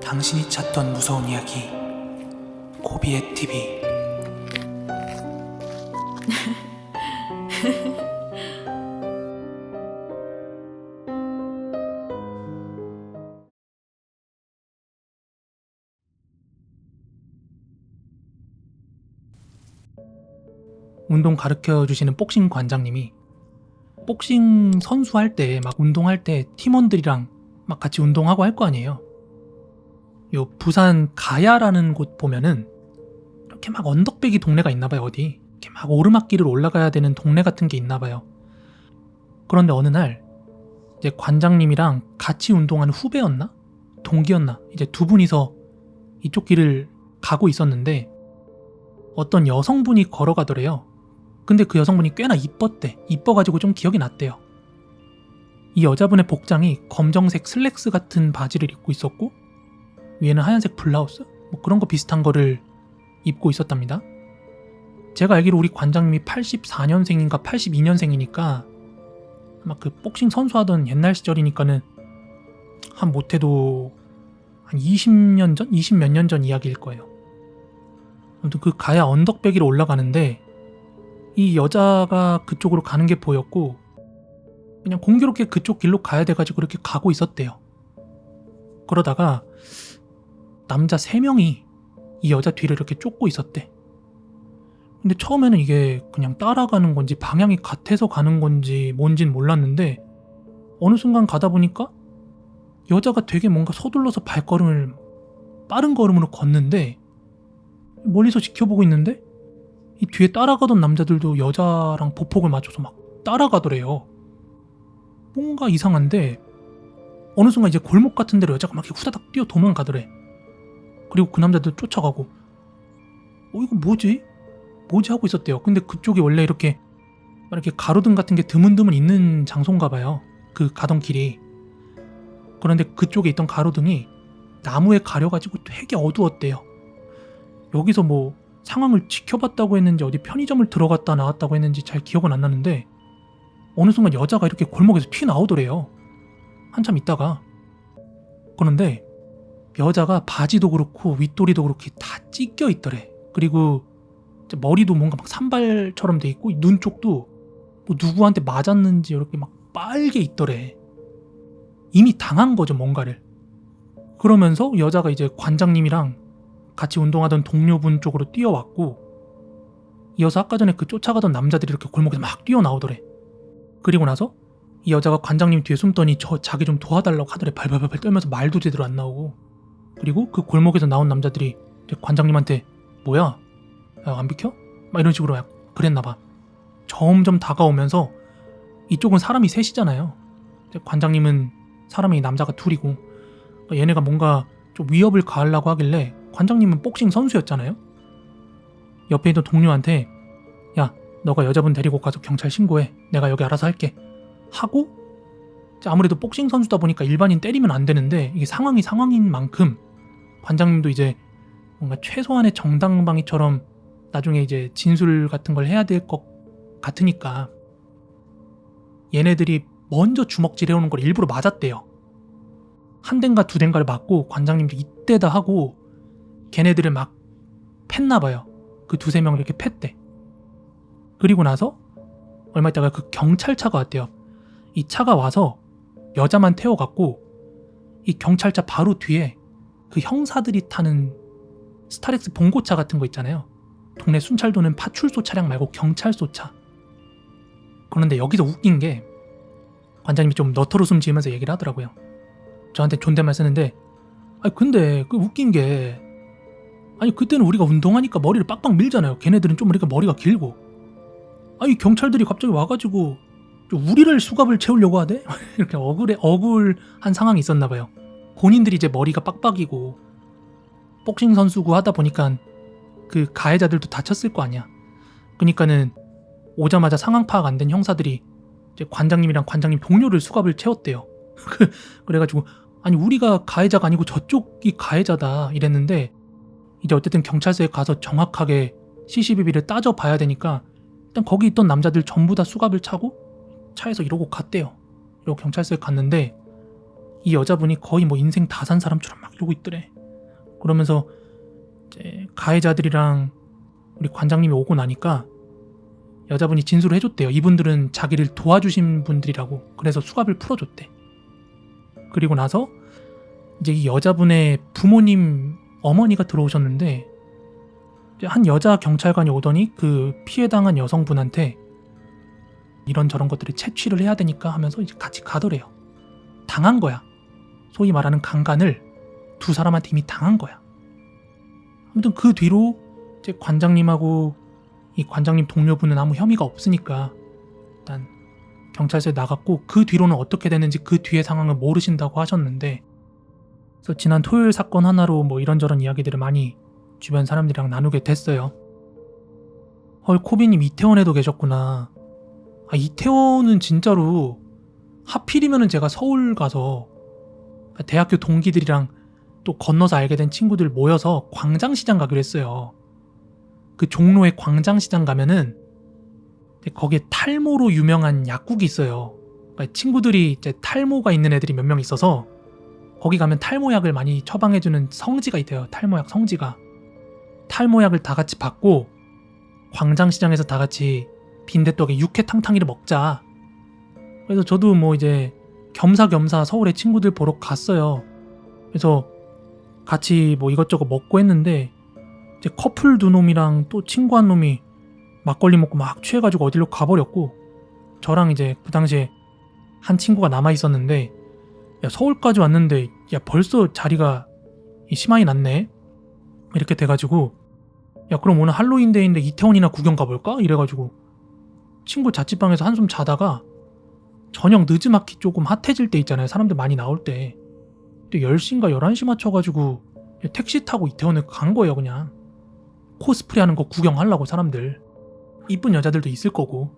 당신이 찾던 무서운 이야기 고비의 TV. 운동 가르쳐 주시는 복싱 관장님이 복싱 선수 할 때 막 운동할 때 팀원들이랑 막 같이 운동하고 할 거 아니에요. 요 부산 가야라는 곳 보면은 이렇게 막 언덕배기 동네가 있나봐요. 어디 이렇게 막 오르막길을 올라가야 되는 동네 같은 게 있나봐요. 그런데 어느 날 이제 관장님이랑 같이 운동하는 후배였나? 동기였나? 이제 두 분이서 이쪽 길을 가고 있었는데 어떤 여성분이 걸어가더래요. 근데 그 여성분이 꽤나 이뻤대. 이뻐가지고 좀 기억이 났대요. 이 여자분의 복장이 검정색 슬랙스 같은 바지를 입고 있었고 위에는 하얀색 블라우스? 뭐 그런 거 비슷한 거를 입고 있었답니다. 제가 알기로 우리 관장님이 84년생인가 82년생이니까 아마 그 복싱 선수하던 옛날 시절이니까는 한 못해도 한 20년 전? 20몇 년 전 이야기일 거예요. 아무튼 그 가야 언덕배기로 올라가는데 이 여자가 그쪽으로 가는 게 보였고 그냥 공교롭게 그쪽 길로 가야 돼가지고 이렇게 가고 있었대요. 그러다가 남자 3명이 이 여자 뒤를 이렇게 쫓고 있었대. 근데 처음에는 이게 그냥 따라가는 건지 방향이 같아서 가는 건지 뭔진 몰랐는데 어느 순간 가다 보니까 여자가 되게 뭔가 서둘러서 발걸음을 빠른 걸음으로 걷는데 멀리서 지켜보고 있는데 이 뒤에 따라가던 남자들도 여자랑 보폭을 맞춰서 막 따라가더래요. 뭔가 이상한데 어느 순간 이제 골목 같은 데로 여자가 막 이렇게 후다닥 뛰어 도망가더래. 그리고 그 남자들 쫓아가고 이거 뭐지? 뭐지? 하고 있었대요. 근데 그쪽이 원래 이렇게 가로등 같은 게 드문드문 있는 장소인가 봐요. 그 가던 길이. 그런데 그쪽에 있던 가로등이 나무에 가려가지고 되게 어두웠대요. 여기서 뭐 상황을 지켜봤다고 했는지 어디 편의점을 들어갔다 나왔다고 했는지 잘 기억은 안 나는데 어느 순간 여자가 이렇게 골목에서 튀어나오더래요. 한참 있다가. 그런데 여자가 바지도 그렇고 윗도리도 그렇게 다 찢겨 있더래. 그리고 머리도 뭔가 막 산발처럼 돼 있고 눈 쪽도 뭐 누구한테 맞았는지 이렇게 막 빨개 있더래. 이미 당한 거죠, 뭔가를. 그러면서 여자가 이제 관장님이랑 같이 운동하던 동료분 쪽으로 뛰어왔고 이어서 아까 전에 그 쫓아가던 남자들이 이렇게 골목에서 막 뛰어나오더래. 그리고 나서 이 여자가 관장님 뒤에 숨더니 자기 좀 도와달라고 하더래. 발발발발 떨면서 말도 제대로 안 나오고. 그리고 그 골목에서 나온 남자들이 관장님한테 뭐야? 야, 안 비켜? 막 이런 식으로 그랬나봐. 점점 다가오면서 이쪽은 사람이 셋이잖아요. 관장님은 사람이 남자가 둘이고 얘네가 뭔가 좀 위협을 가하려고 하길래 관장님은 복싱 선수였잖아요. 옆에 있던 동료한테 야, 너가 여자분 데리고 가서 경찰 신고해. 내가 여기 알아서 할게. 하고 아무래도 복싱 선수다 보니까 일반인 때리면 안 되는데 이게 상황이 상황인 만큼 관장님도 이제 뭔가 최소한의 정당방위처럼 나중에 이제 진술 같은 걸 해야 될 것 같으니까 얘네들이 먼저 주먹질 해오는 걸 일부러 맞았대요. 한 대인가 두 대인가를 맞고 관장님도 이때다 하고 걔네들을 막 팼나봐요. 그 두세 명을 이렇게 팼대. 그리고 나서 얼마 있다가 그 경찰차가 왔대요. 이 차가 와서 여자만 태워갔고 이 경찰차 바로 뒤에 그 형사들이 타는 스타렉스 봉고차 같은 거 있잖아요. 동네 순찰 도는 파출소 차량 말고 경찰서 차. 그런데 여기서 웃긴 게 관장님이 좀 너털 웃음 지으면서 얘기를 하더라고요. 저한테 존댓말 쓰는데 근데 그 웃긴 게 그때는 우리가 운동하니까 머리를 빡빡 밀잖아요. 걔네들은 좀 머리가 길고 경찰들이 갑자기 와가지고 우리를 수갑을 채우려고 하대? 이렇게 억울한 상황이 있었나 봐요. 본인들이 이제 머리가 빡빡이고 복싱 선수고 하다 보니까 그 가해자들도 다쳤을 거 아니야. 그러니까는 오자마자 상황 파악 안 된 형사들이 이제 관장님이랑 관장님 동료를 수갑을 채웠대요. 그래가지고 우리가 가해자가 아니고 저쪽이 가해자다 이랬는데 이제 어쨌든 경찰서에 가서 정확하게 CCTV를 따져봐야 되니까 일단 거기 있던 남자들 전부 다 수갑을 차고 차에서 이러고 갔대요. 이러고 경찰서에 갔는데 이 여자분이 거의 뭐 인생 다 산 사람처럼 막 이러고 있더래. 그러면서 이제 가해자들이랑 우리 관장님이 오고 나니까 여자분이 진술을 해줬대요. 이분들은 자기를 도와주신 분들이라고. 그래서 수갑을 풀어줬대. 그리고 나서 이제 이 여자분의 부모님 어머니가 들어오셨는데 한 여자 경찰관이 오더니 그 피해당한 여성분한테 이런저런 것들을 채취를 해야 되니까 하면서 이제 같이 가더래요. 당한 거야. 소위 말하는 강간을 두 사람한테 이미 당한 거야. 아무튼 그 뒤로 이제 관장님하고 이 관장님 동료분은 아무 혐의가 없으니까 일단 경찰서에 나갔고, 그 뒤로는 어떻게 됐는지 그 뒤의 상황을 모르신다고 하셨는데, 그래서 지난 토요일 사건 하나로 뭐 이런저런 이야기들을 많이 주변 사람들이랑 나누게 됐어요. 헐, 코비님 이태원에도 계셨구나. 이태원은 진짜로 하필이면은 제가 서울 가서 대학교 동기들이랑 또 건너서 알게 된 친구들 모여서 광장시장 가기로 했어요. 그 종로에 광장시장 가면은 거기에 탈모로 유명한 약국이 있어요. 그러니까 친구들이 이제 탈모가 있는 애들이 몇 명 있어서 거기 가면 탈모약을 많이 처방해주는 성지가 있대요. 탈모약 성지가. 탈모약을 다 같이 받고 광장시장에서 다 같이 빈대떡에 육회탕탕이를 먹자. 그래서 저도 뭐 이제 겸사겸사 서울에 친구들 보러 갔어요. 그래서 같이 뭐 이것저것 먹고 했는데 이제 커플 두 놈이랑 또 친구 한 놈이 막걸리 먹고 막 취해가지고 어디로 가버렸고, 저랑 이제 그 당시에 한 친구가 남아있었는데, 야 서울까지 왔는데 야 벌써 자리가 심하이 났네 이렇게 돼가지고, 야 그럼 오늘 할로윈데이인데 이태원이나 구경 가볼까? 이래가지고 친구 자취방에서 한숨 자다가 저녁 늦지막히 조금 핫해질 때 있잖아요. 사람들 많이 나올 때. 근데 10시인가 11시 맞춰가지고 택시 타고 이태원을 간 거예요. 그냥 코스프레 하는 거 구경하려고. 사람들 이쁜 여자들도 있을 거고.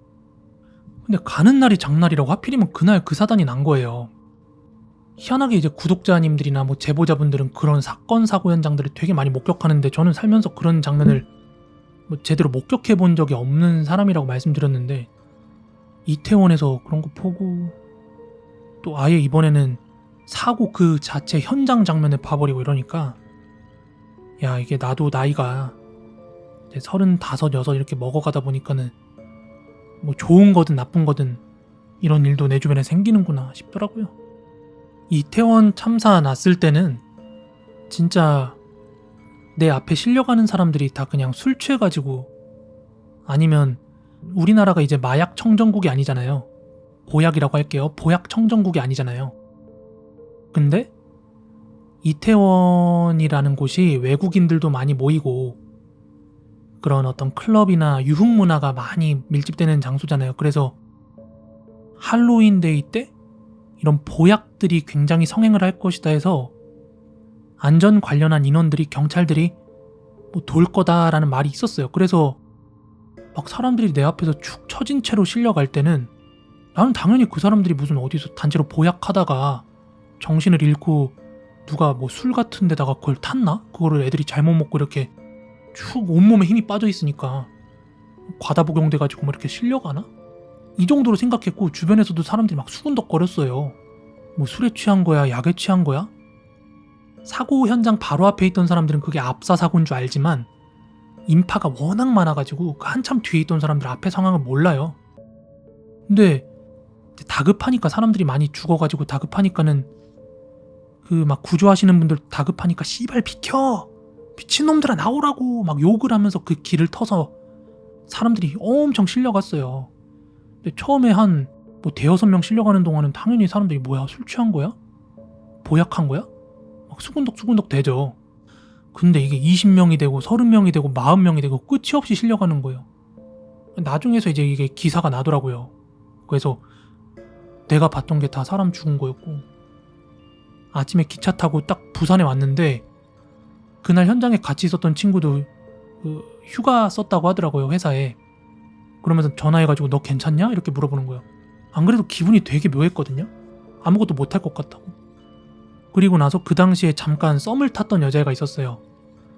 근데 가는 날이 장날이라고 하필이면 그날 그 사단이 난 거예요. 희한하게 이제 구독자님들이나 뭐 제보자분들은 그런 사건 사고 현장들을 되게 많이 목격하는데, 저는 살면서 그런 장면을 뭐 제대로 목격해 본 적이 없는 사람이라고 말씀드렸는데, 이태원에서 그런 거 보고 또 아예 이번에는 사고 그 자체 현장 장면을 봐버리고 이러니까, 야 이게 나도 나이가 이제 35, 6 이렇게 먹어가다 보니까는 뭐 좋은 거든 나쁜 거든 이런 일도 내 주변에 생기는구나 싶더라고요. 이태원 참사 났을 때는 진짜 내 앞에 실려가는 사람들이 다 그냥 술 취해가지고, 아니면 우리나라가 이제 마약 청정국이 아니잖아요. 보약이라고 할게요. 보약 청정국이 아니잖아요. 근데 이태원이라는 곳이 외국인들도 많이 모이고 그런 어떤 클럽이나 유흥문화가 많이 밀집되는 장소잖아요. 그래서 할로윈데이 때 이런 보약들이 굉장히 성행을 할 것이다 해서 안전 관련한 인원들이, 경찰들이 뭐 돌 거다라는 말이 있었어요. 그래서 막 사람들이 내 앞에서 축 처진 채로 실려갈 때는 나는 당연히 그 사람들이 무슨 어디서 단체로 보약하다가 정신을 잃고 누가 뭐 술 같은 데다가 그걸 탔나? 그거를 애들이 잘못 먹고 이렇게 쭉 온몸에 힘이 빠져 있으니까 과다 복용돼가지고 뭐 이렇게 실려가나? 이 정도로 생각했고, 주변에서도 사람들이 막 수군덕거렸어요. 뭐 술에 취한 거야? 약에 취한 거야? 사고 현장 바로 앞에 있던 사람들은 그게 압사 사고인 줄 알지만 인파가 워낙 많아가지고 그 한참 뒤에 있던 사람들 앞에 상황을 몰라요. 근데 다급하니까, 사람들이 많이 죽어가지고 다급하니까는 그 막 구조하시는 분들 다급하니까 씨발 비켜! 미친놈들아 나오라고! 막 욕을 하면서 그 길을 터서 사람들이 엄청 실려갔어요. 근데 처음에 한 뭐 대여섯 명 실려가는 동안은 당연히 사람들이 뭐야 술 취한 거야? 보약한 거야? 막 수군덕 되죠. 근데 이게 20명이 되고 30명이 되고 40명이 되고 끝이 없이 실려가는 거예요. 나중에서 이제 이게 기사가 나더라고요. 그래서 내가 봤던 게 다 사람 죽은 거였고, 아침에 기차 타고 딱 부산에 왔는데 그날 현장에 같이 있었던 친구도 그 휴가 썼다고 하더라고요, 회사에. 그러면서 전화해가지고 너 괜찮냐? 이렇게 물어보는 거예요. 안 그래도 기분이 되게 묘했거든요. 아무것도 못할 것 같다고. 그리고 나서 그 당시에 잠깐 썸을 탔던 여자애가 있었어요.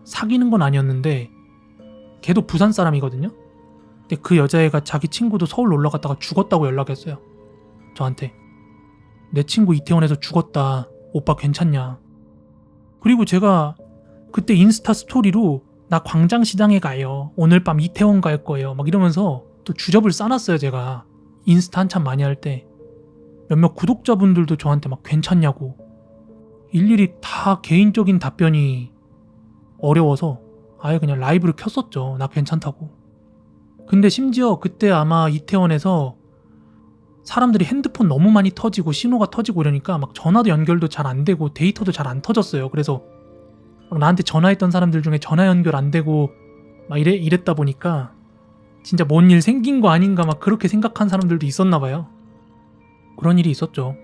사귀는 건 아니었는데 걔도 부산 사람이거든요. 근데 그 여자애가 자기 친구도 서울 놀러 갔다가 죽었다고 연락했어요. 저한테. 내 친구 이태원에서 죽었다. 오빠 괜찮냐? 그리고 제가 그때 인스타 스토리로 나 광장시장에 가요. 오늘 밤 이태원 갈 거예요. 막 이러면서 또 주접을 싸놨어요, 제가. 인스타 한참 많이 할 때. 몇몇 구독자분들도 저한테 막 괜찮냐고. 일일이 다 개인적인 답변이 어려워서 아예 그냥 라이브를 켰었죠. 나 괜찮다고. 근데 심지어 그때 아마 이태원에서 사람들이 핸드폰 너무 많이 터지고 신호가 터지고 이러니까 막 전화도 연결도 잘 안 되고 데이터도 잘 안 터졌어요. 그래서 막 나한테 전화했던 사람들 중에 전화 연결 안 되고 막 이랬다 보니까 진짜 뭔 일 생긴 거 아닌가 막 그렇게 생각한 사람들도 있었나 봐요. 그런 일이 있었죠.